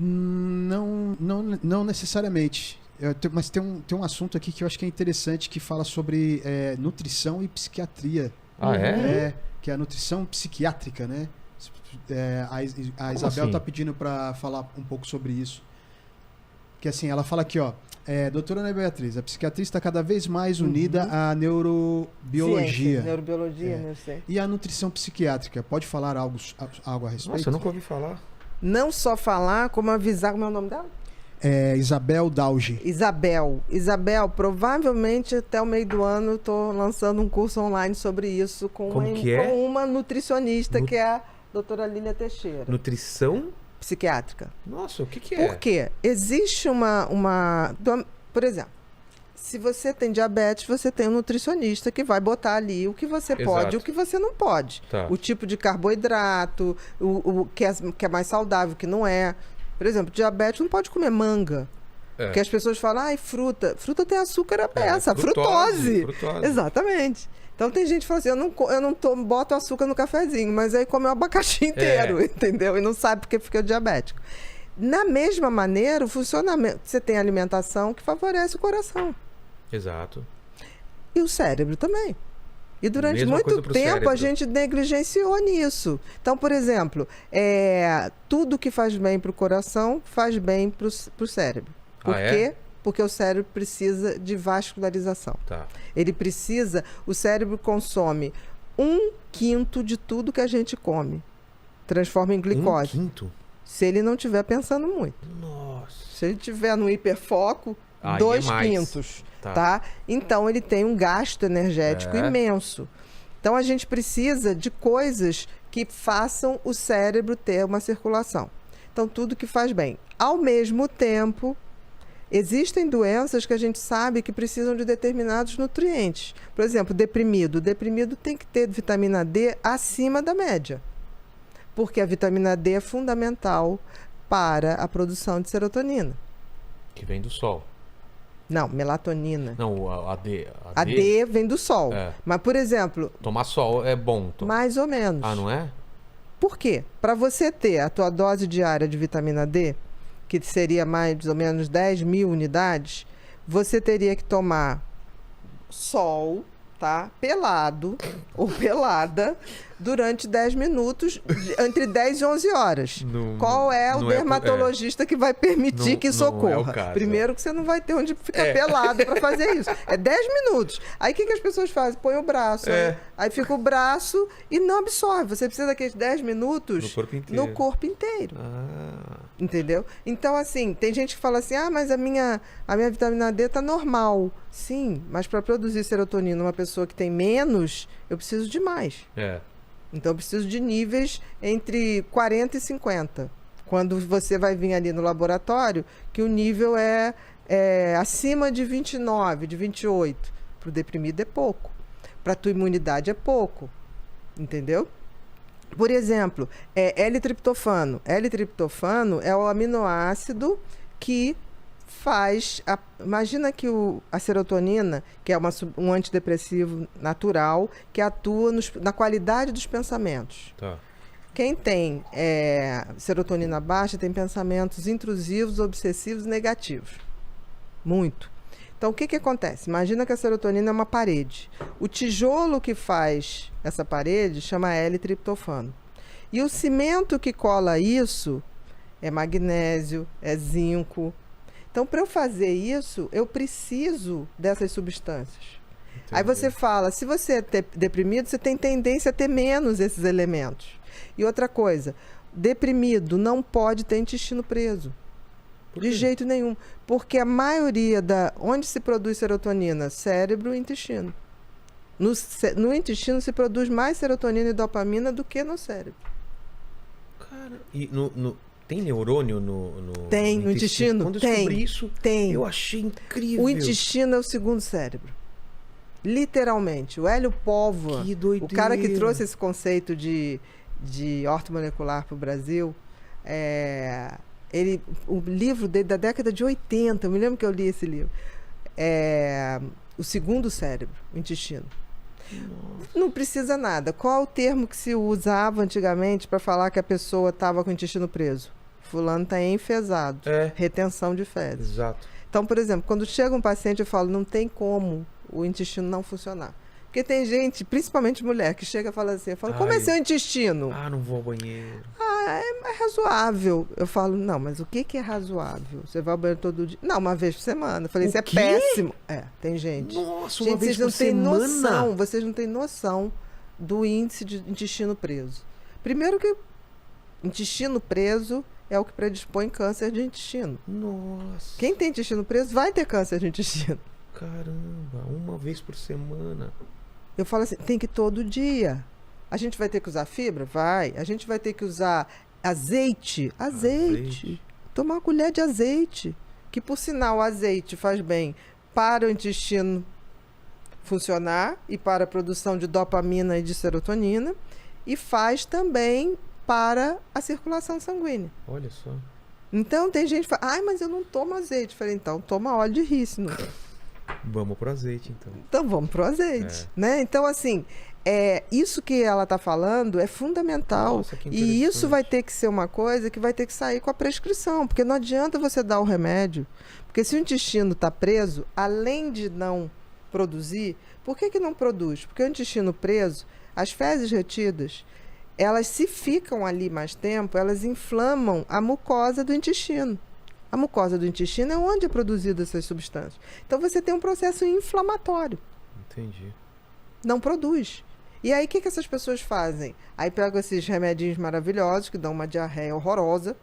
Não necessariamente. Mas tem um assunto aqui que eu acho que é interessante, que fala sobre nutrição e psiquiatria. Ah, é? Que é a nutrição psiquiátrica, né? A Isabel assim? tá pedindo para falar um pouco sobre isso. Que assim, ela fala aqui, ó. Doutora Ana Beatriz, a psiquiatria está cada vez mais unida à neurobiologia. Ciência, neurobiologia, né? E a nutrição psiquiátrica, pode falar algo a respeito? Nossa, eu nunca ouvi falar. Não só falar, como avisar. Como é o nome dela? Isabel Dauge. Isabel, provavelmente até o meio do ano eu estou lançando um curso online sobre isso com uma nutricionista, que é a doutora Lília Teixeira. Nutrição? Psiquiátrica. Nossa, o que é? Por quê? Existe por exemplo, se você tem diabetes, você tem um nutricionista que vai botar ali o que você pode e o que você não pode. Tá. O tipo de carboidrato, o que é mais saudável, o que não é. Por exemplo, diabetes não pode comer manga. Porque as pessoas falam, fruta. Fruta tem açúcar, frutose. Exatamente. Então tem gente que fala assim, eu não boto açúcar no cafezinho, mas aí come o abacaxi inteiro, entendeu? E não sabe porque fica diabético. Na mesma maneira, o funcionamento, você tem alimentação que favorece o coração. Exato. E o cérebro também. E durante muito tempo a gente negligenciou nisso. Então, por exemplo, tudo que faz bem para o coração faz bem para o cérebro. Por quê? Porque o cérebro precisa de vascularização. Tá. O cérebro consome 1/5 de tudo que a gente come. Transforma em glicose. 1/5? Se ele não estiver pensando muito. Nossa. Se ele estiver no hiperfoco, 2/5. Tá? Então ele tem um gasto energético imenso. Então a gente precisa de coisas que façam o cérebro ter uma circulação. Então tudo que faz bem. Ao mesmo tempo, existem doenças que a gente sabe que precisam de determinados nutrientes. Por exemplo, deprimido. O deprimido tem que ter vitamina D acima da média. Porque a vitamina D é fundamental para a produção de serotonina. Que vem do sol. Não, melatonina. Não, a D. A D vem do sol. Mas, por exemplo... Tomar sol é bom. Mais ou menos. Ah, não é? Por quê? Para você ter a tua dose diária de vitamina D, que seria mais ou menos 10.000 unidades, você teria que tomar sol, tá? Pelado ou pelada durante 10 minutos, entre 10 e 11 horas. Qual é o dermatologista que vai permitir que isso ocorra? Primeiro que você não vai ter onde ficar pelado para fazer isso. É 10 minutos. Aí o que as pessoas fazem? Põe o braço. Aí fica o braço e não absorve. Você precisa daqueles 10 minutos no corpo inteiro. Entendeu? Então, assim, tem gente que fala assim, mas a minha vitamina D tá normal. Sim, mas para produzir serotonina, uma pessoa que tem menos, eu preciso de mais. Então, eu preciso de níveis entre 40 e 50. Quando você vai vir ali no laboratório, que o nível é acima de 29, de 28. Para o deprimido é pouco. Para a tua imunidade é pouco. Entendeu? Por exemplo, L-triptofano. L-triptofano é o aminoácido que faz... Imagina que a serotonina, que é um antidepressivo natural, que atua na qualidade dos pensamentos. Tá. Quem tem serotonina baixa tem pensamentos intrusivos, obsessivos e negativos. Muito. Então, o que acontece? Imagina que a serotonina é uma parede. O tijolo que faz essa parede chama L-triptofano. E o cimento que cola isso é magnésio, é zinco. Então, para eu fazer isso, eu preciso dessas substâncias. Entendi. Aí você fala, se você é deprimido, você tem tendência a ter menos esses elementos. E outra coisa, deprimido não pode ter intestino preso. De jeito nenhum. Porque a maioria onde se produz serotonina? Cérebro e intestino. No intestino se produz mais serotonina e dopamina do que no cérebro. Cara, e tem neurônio Tem, no intestino? Quando eu descobri isso, eu achei incrível. O intestino é o segundo cérebro. Literalmente. O Hélio Póvoa, o cara que trouxe esse conceito de ortomolecular para o Brasil, o livro dele da década de 80, eu me lembro que eu li esse livro, o segundo cérebro, o intestino. Nossa. Não precisa nada. Qual é o termo que se usava antigamente para falar que a pessoa estava com o intestino preso? fulano está enfesado. Retenção de fezes. Exato. Então, por exemplo, quando chega um paciente, eu falo, não tem como o intestino não funcionar. Porque tem gente, principalmente mulher, que chega e fala assim, eu falo, como é seu intestino? Ah, não vou ao banheiro. É razoável. Eu falo, não, mas o que é razoável? Você vai ao banheiro todo dia? Não, uma vez por semana. Eu falei, isso é péssimo. Tem gente. Nossa, gente, uma vez por semana? Vocês não têm noção do índice de intestino preso. Primeiro que intestino preso é o que predispõe câncer de intestino. Nossa. Quem tem intestino preso vai ter câncer de intestino. Caramba, uma vez por semana. Eu falo assim, tem que ir todo dia. A gente vai ter que usar fibra? Vai. A gente vai ter que usar azeite? Azeite. Tomar uma colher de azeite. Que, por sinal, o azeite faz bem para o intestino funcionar e para a produção de dopamina e de serotonina. E faz também para a circulação sanguínea. Olha só. Então, tem gente que fala, mas eu não tomo azeite. Eu falei, então, toma óleo de rícino. Vamos pro azeite, então. Então, vamos pro azeite, né? Então, assim, isso que ela está falando é fundamental. Nossa, que e isso vai ter que ser uma coisa que vai ter que sair com a prescrição, porque não adianta você dar o remédio, porque se o intestino está preso, além de não produzir, por que não produz? Porque o intestino preso, as fezes retidas, elas se ficam ali mais tempo, elas inflamam a mucosa do intestino. A mucosa do intestino é onde é produzida essas substâncias. Então você tem um processo inflamatório. Entendi. Não produz. E aí o que essas pessoas fazem? Aí pegam esses remedinhos maravilhosos que dão uma diarreia horrorosa,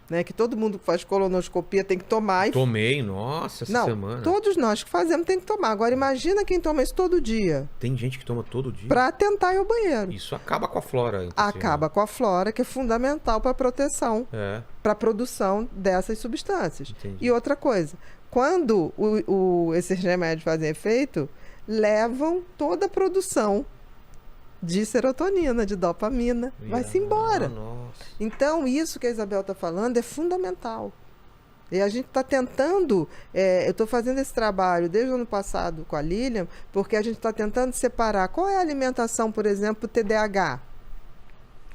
né? Que todo mundo que faz colonoscopia tem que tomar. Tomei, nossa, essa semana. Todos nós que fazemos tem que tomar. Agora imagina quem toma isso todo dia. Tem gente que toma todo dia? Para tentar ir ao banheiro. Isso acaba com a flora intestinal. Acaba com a flora, que é fundamental para a proteção, para a produção dessas substâncias. Entendi. E outra coisa, quando esses remédios fazem efeito, levam toda a produção de serotonina, de dopamina, vai-se embora. Nossa. Então, isso que a Isabel está falando é fundamental. E a gente está tentando, eu estou fazendo esse trabalho desde o ano passado com a Lilian, porque a gente está tentando separar qual é a alimentação, por exemplo, do TDAH.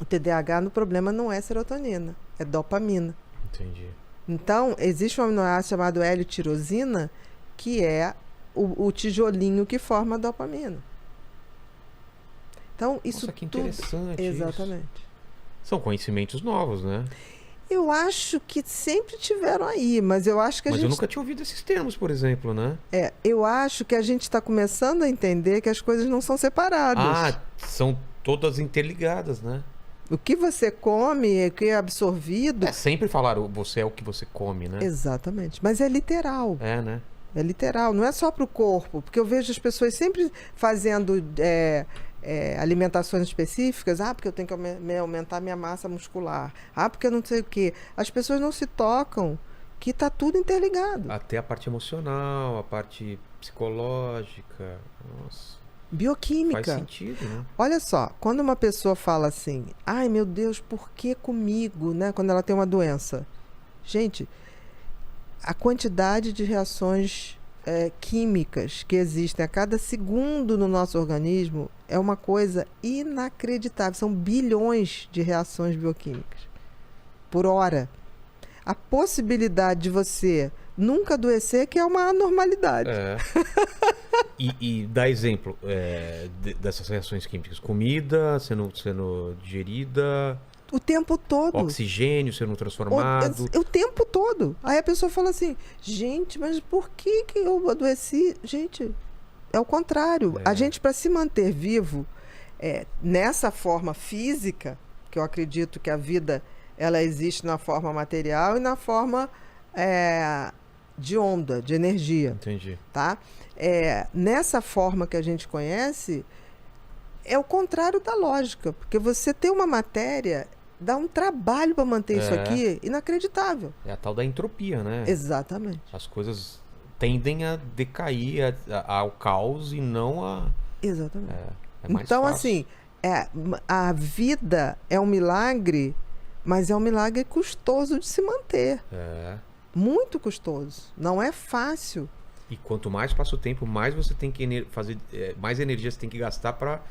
O TDAH, no problema, não é serotonina, é dopamina. Entendi. Então, existe um aminoácido chamado L-tirosina, que é o tijolinho que forma a dopamina. Então, isso que interessante. Exatamente. Isso. São conhecimentos novos, né? Eu acho que sempre tiveram aí, mas eu acho que Mas eu nunca tinha ouvido esses termos, por exemplo, né? Eu acho que a gente está começando a entender que as coisas não são separadas. São todas interligadas, né? O que você come, o que é absorvido... Sempre falaram, você é o que você come, né? Exatamente. Mas é literal. Né? É literal, não é só para o corpo. Porque eu vejo as pessoas sempre fazendo... alimentações específicas, porque eu tenho que aumentar minha massa muscular, porque eu não sei o quê. As pessoas não se tocam que está tudo interligado. Até a parte emocional, a parte psicológica, nossa. Bioquímica. Faz sentido, né? Olha só, quando uma pessoa fala assim, ai meu Deus, por que comigo, né? Quando ela tem uma doença. Gente, a quantidade de reações químicas que existem a cada segundo no nosso organismo é uma coisa inacreditável. São bilhões de reações bioquímicas por hora. A possibilidade de você nunca adoecer que é uma anormalidade. E dá exemplo dessas reações químicas. Comida sendo digerida... O tempo todo. Oxigênio sendo transformado. O tempo todo. Aí a pessoa fala assim, gente, mas por que eu adoeci? Gente, é o contrário. A gente, para se manter vivo, nessa forma física, que eu acredito que a vida ela existe na forma material e na forma de onda, de energia. Entendi. Tá? Nessa forma que a gente conhece, é o contrário da lógica. Porque você ter uma matéria... Dá um trabalho para manter isso aqui inacreditável. É a tal da entropia, né? Exatamente. As coisas tendem a decair ao caos e não a... Exatamente. É mais então, fácil. assim, a vida é um milagre, mas é um milagre custoso de se manter. Muito custoso. Não é fácil. E quanto mais passa o tempo, mais você tem que fazer... mais energia você tem que gastar para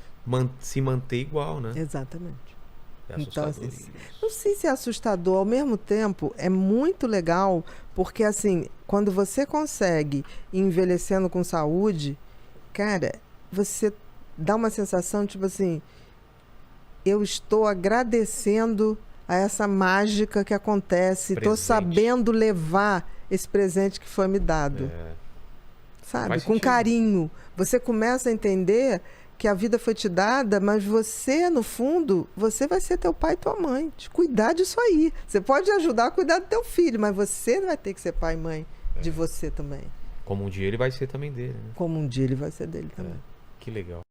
se manter igual, né? Exatamente. É Então, assustador assim, isso. não sei se é assustador, ao mesmo tempo é muito legal, porque assim, quando você consegue ir envelhecendo com saúde, cara, você dá uma sensação tipo assim, eu estou agradecendo a essa mágica que acontece, estou Presente. sabendo levar esse presente que foi me dado, sabe? Faz Com sentido. carinho. Você começa a entender que a vida foi te dada, mas você, no fundo, você vai ser teu pai e tua mãe. De cuidar disso aí. Você pode ajudar a cuidar do teu filho, mas você vai ter que ser pai e mãe de você também. Como um dia ele vai ser também dele, né? Como um dia ele vai ser dele também. Que legal.